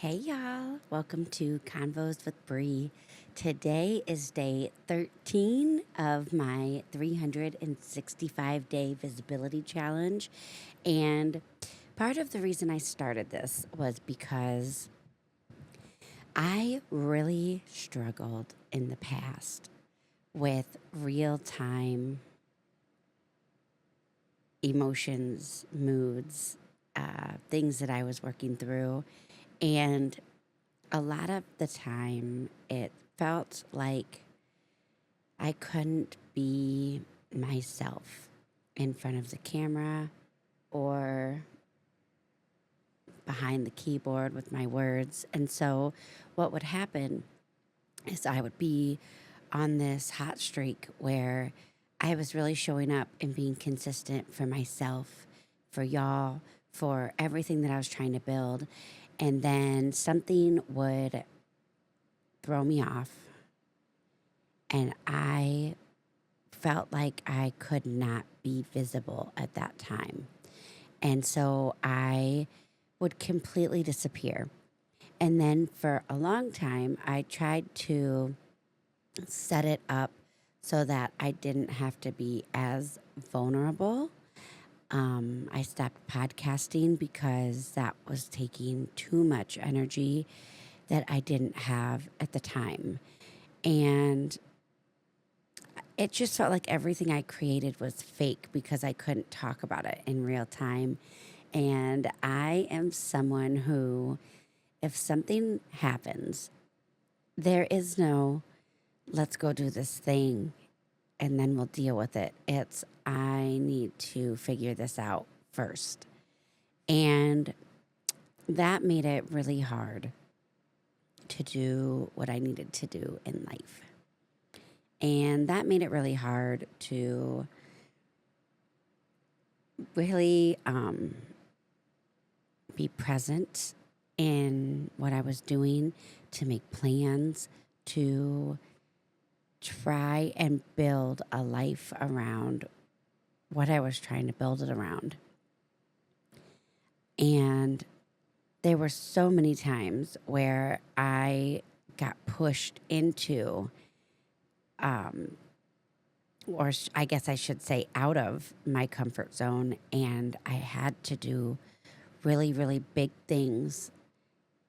Hey y'all, welcome to Convos with Bree. Today is day 13 of my 365-day visibility challenge. And part of the reason I started this was because I really struggled in the past with real time emotions, moods, things that I was working through. And a lot of the time, it felt like I couldn't be myself in front of the camera or behind the keyboard with my words. And so, what would happen is I would be on this hot streak where I was really showing up and being consistent for myself, for y'all, for everything that I was trying to build. And then something would throw me off, and I felt like I could not be visible at that time. And so I would completely disappear. And then for a long time, I tried to set it up so that I didn't have to be as vulnerable. I stopped podcasting because that was taking too much energy that I didn't have at the time. And it just felt like everything I created was fake because I couldn't talk about it in real time. And I am someone who, if something happens, there is no, let's go do this thing and then we'll deal with it. It's, I need to figure this out first. And that made it really hard to do what I needed to do in life. And that made it really hard to really be present in what I was doing, to make plans, to try and build a life around what I was trying to build it around. And there were so many times where I got pushed into, I guess I should say, out of my comfort zone. And I had to do really, really big things,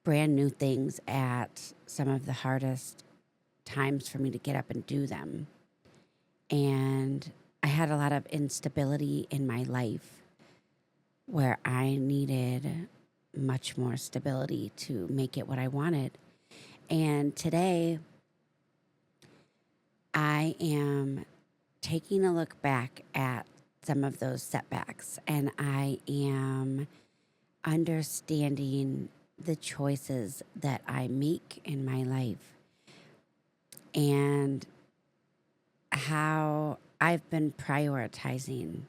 brand new things at some of the hardest times for me to get up and do them. And I had a lot of instability in my life where I needed much more stability to make it what I wanted. And today, I am taking a look back at some of those setbacks, and I am understanding the choices that I make in my life and how I've been prioritizing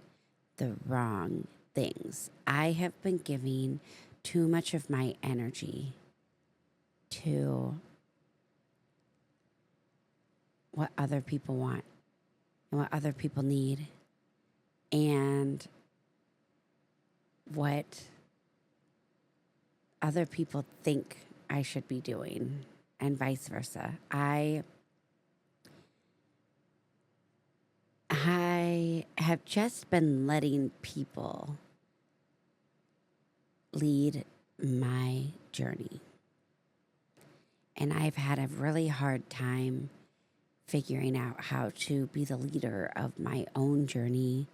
the wrong things. I have been giving too much of my energy to what other people want and what other people need and what other people think I should be doing, and vice versa. I have just been letting people lead my journey. And I've had a really hard time figuring out how to be the leader of my own journey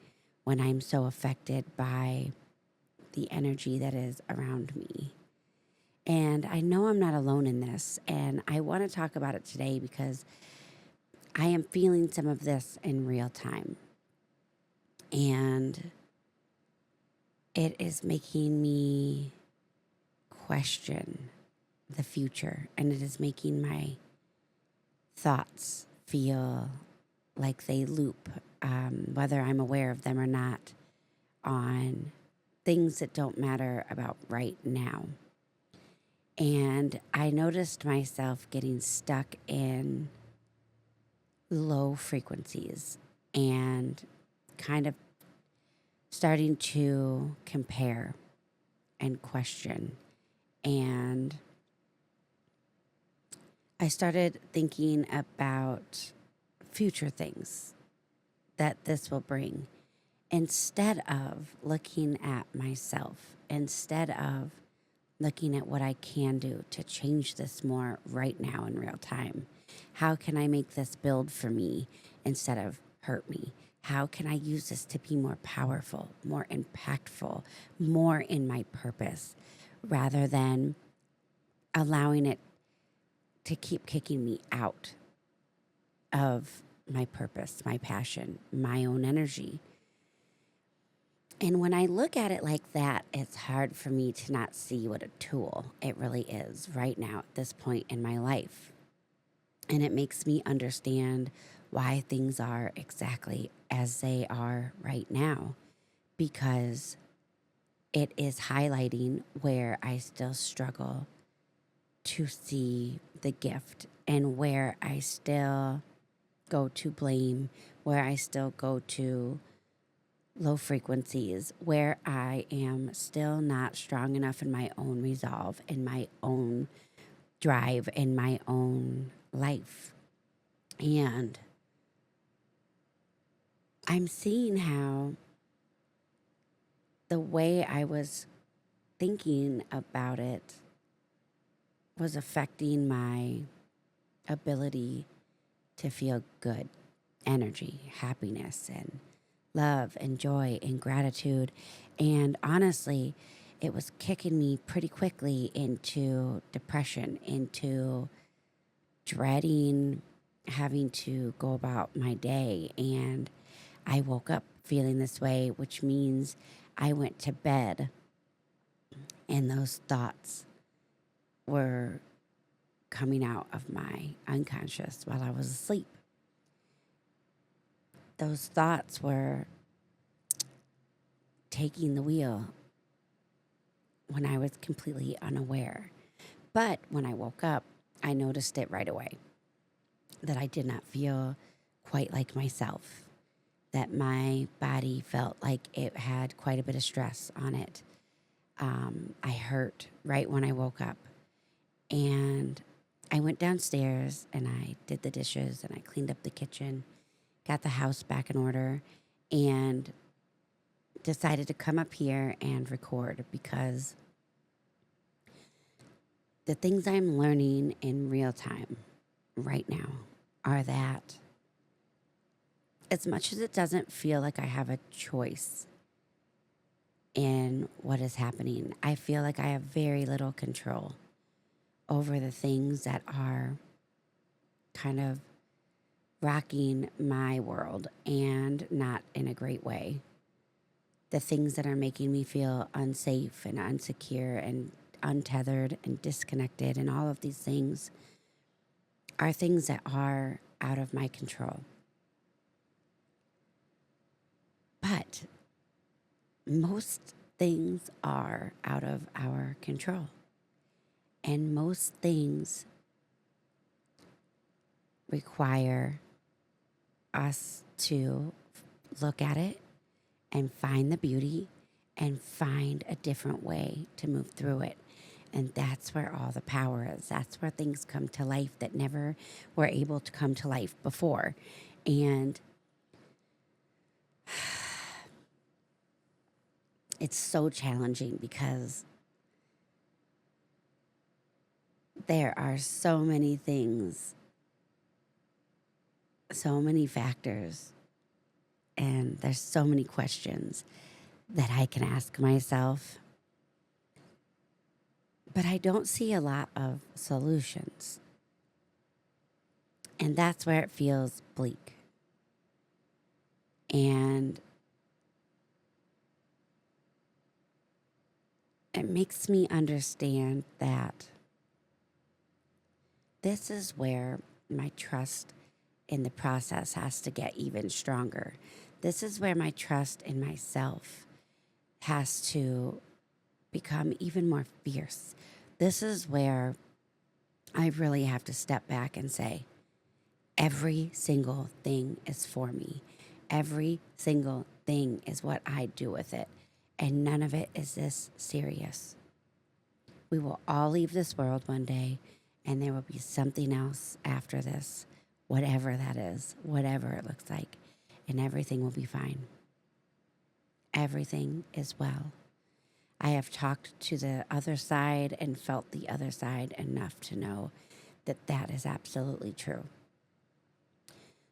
when I'm so affected by the energy that is around me. And I know I'm not alone in this, and I want to talk about it today because I am feeling some of this in real time. And it is making me question the future, and it is making my thoughts feel like they loop, whether I'm aware of them or not, on things that don't matter about right now. And I noticed myself getting stuck in low frequencies and kind of starting to compare and question and I started thinking about future things that this will bring instead of looking at myself, instead of looking at what I can do to change this more right now in real time. How can I make this build for me instead of hurt me? How can I use this to be more powerful, more impactful, more in my purpose, rather than allowing it to keep kicking me out of my purpose, my passion, my own energy? And when I look at it like that, it's hard for me to not see what a tool it really is right now at this point in my life. And it makes me understand why things are exactly as they are right now, because it is highlighting where I still struggle to see the gift and where I still go to blame, where I still go to low frequencies, where I am still not strong enough in my own resolve, in my own drive, in my own life. And I'm seeing how the way I was thinking about it was affecting my ability to feel good, energy, happiness, and love and joy and gratitude. And honestly, it was kicking me pretty quickly into depression, into dreading having to go about my day. And I woke up feeling this way, which means I went to bed and those thoughts were coming out of my unconscious while I was asleep. Those thoughts were taking the wheel when I was completely unaware. But when I woke up, I noticed it right away, that I did not feel quite like myself, that my body felt like it had quite a bit of stress on it. I hurt right when I woke up. And I went downstairs and I did the dishes and I cleaned up the kitchen, got the house back in order, and decided to come up here and record, because the things I'm learning in real time right now are that as much as it doesn't feel like I have a choice in what is happening, I feel like I have very little control over the things that are kind of rocking my world, and not in a great way. The things that are making me feel unsafe and unsecure and untethered and disconnected, and all of these things are things that are out of my control. But most things are out of our control. And most things require us to look at it and find the beauty and find a different way to move through it. And that's where all the power is. That's where things come to life that never were able to come to life before. And it's so challenging because there are so many things, so many factors, and there's so many questions that I can ask myself. But I don't see a lot of solutions. And that's where it feels bleak. And it makes me understand that this is where my trust in the process has to get even stronger. This is where my trust in myself has to become even more fierce. This is where I really have to step back and say, every single thing is for me. Every single thing is what I do with it. And none of it is this serious. We will all leave this world one day, And there will be something else after this, whatever that is, whatever it looks like. And everything will be fine. Everything is well. I have talked to the other side and felt the other side enough to know that that is absolutely true.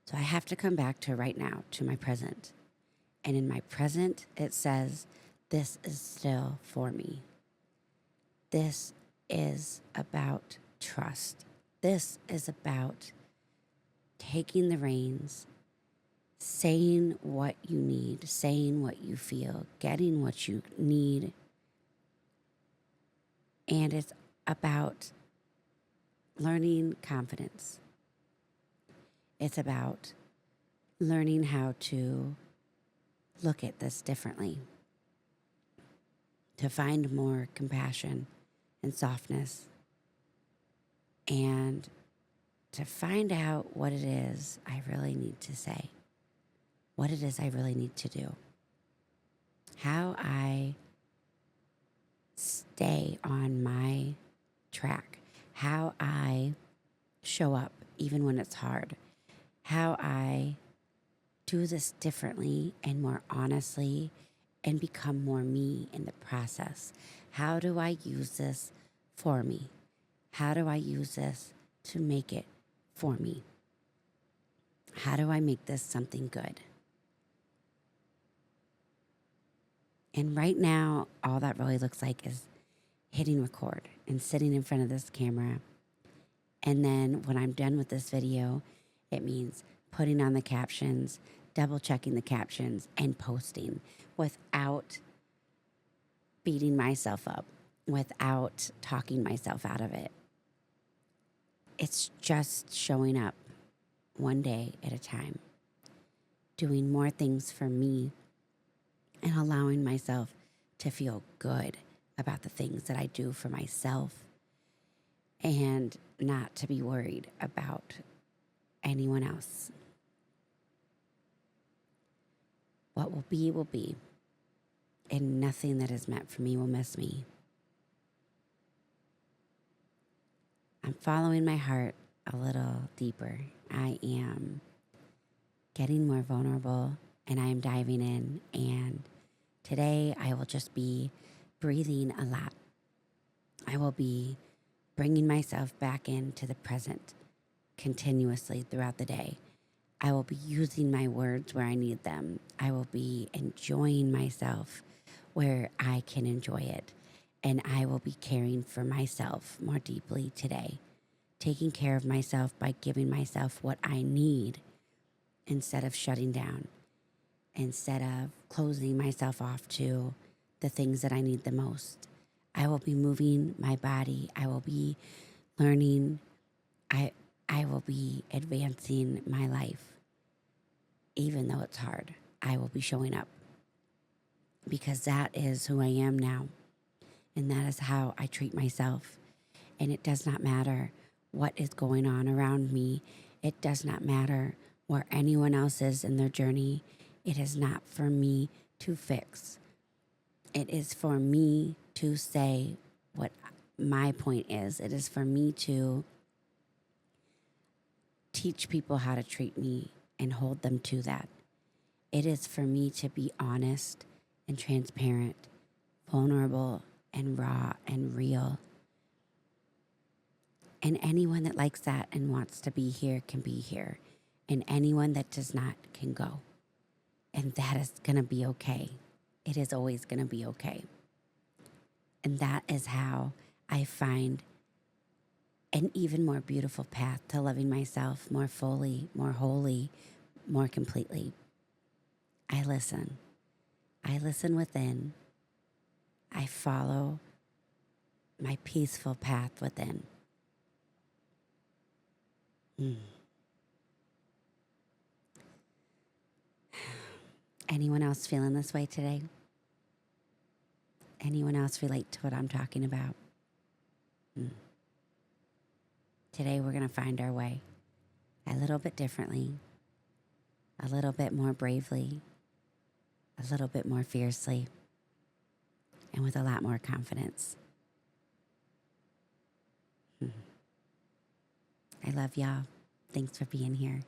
So I have to come back to right now, to my present. And in my present, it says, this is still for me. This is about trust. This is about taking the reins, saying what you need, saying what you feel, getting what you need. And it's about learning confidence. It's about learning how to look at this differently, to find more compassion and softness, and to find out what it is I really need to say, what it is I really need to do, how I stay on my track, how I show up even when it's hard, how I do this differently and more honestly and become more me in the process. How do I use this for me? How do I use this to make it for me? How do I make this something good? And right now, all that really looks like is hitting record and sitting in front of this camera. And then when I'm done with this video, it means putting on the captions, double checking the captions, and posting without beating myself up, without talking myself out of it. It's just showing up one day at a time, doing more things for me and allowing myself to feel good about the things that I do for myself and not to be worried about anyone else. What will be, and nothing that is meant for me will miss me. I'm following my heart a little deeper. I am getting more vulnerable and I am diving in. And today I will just be breathing a lot. I will be bringing myself back into the present continuously throughout the day. I will be using my words where I need them. I will be enjoying myself where I can enjoy it. And I will be caring for myself more deeply today, taking care of myself by giving myself what I need instead of shutting down, instead of closing myself off to the things that I need the most. I will be moving my body. I will be learning. I will be advancing my life. Even though it's hard, I will be showing up because that is who I am now. And that is how I treat myself. And it does not matter what is going on around me. It does not matter where anyone else is in their journey. It is not for me to fix. It is for me to say what my point is. It is for me to teach people how to treat me and hold them to that. It is for me to be honest and transparent, vulnerable and raw and real. And anyone that likes that and wants to be here can be here. And anyone that does not can go. And that is going to be okay. It is always going to be okay. And that is how I find an even more beautiful path to loving myself more fully, more wholly, more completely. I listen. I listen within. I follow my peaceful path within. Anyone else feeling this way today? Anyone else relate to what I'm talking about? Today we're going to find our way a little bit differently, a little bit more bravely, a little bit more fiercely, and with a lot more confidence. I love y'all. Thanks for being here.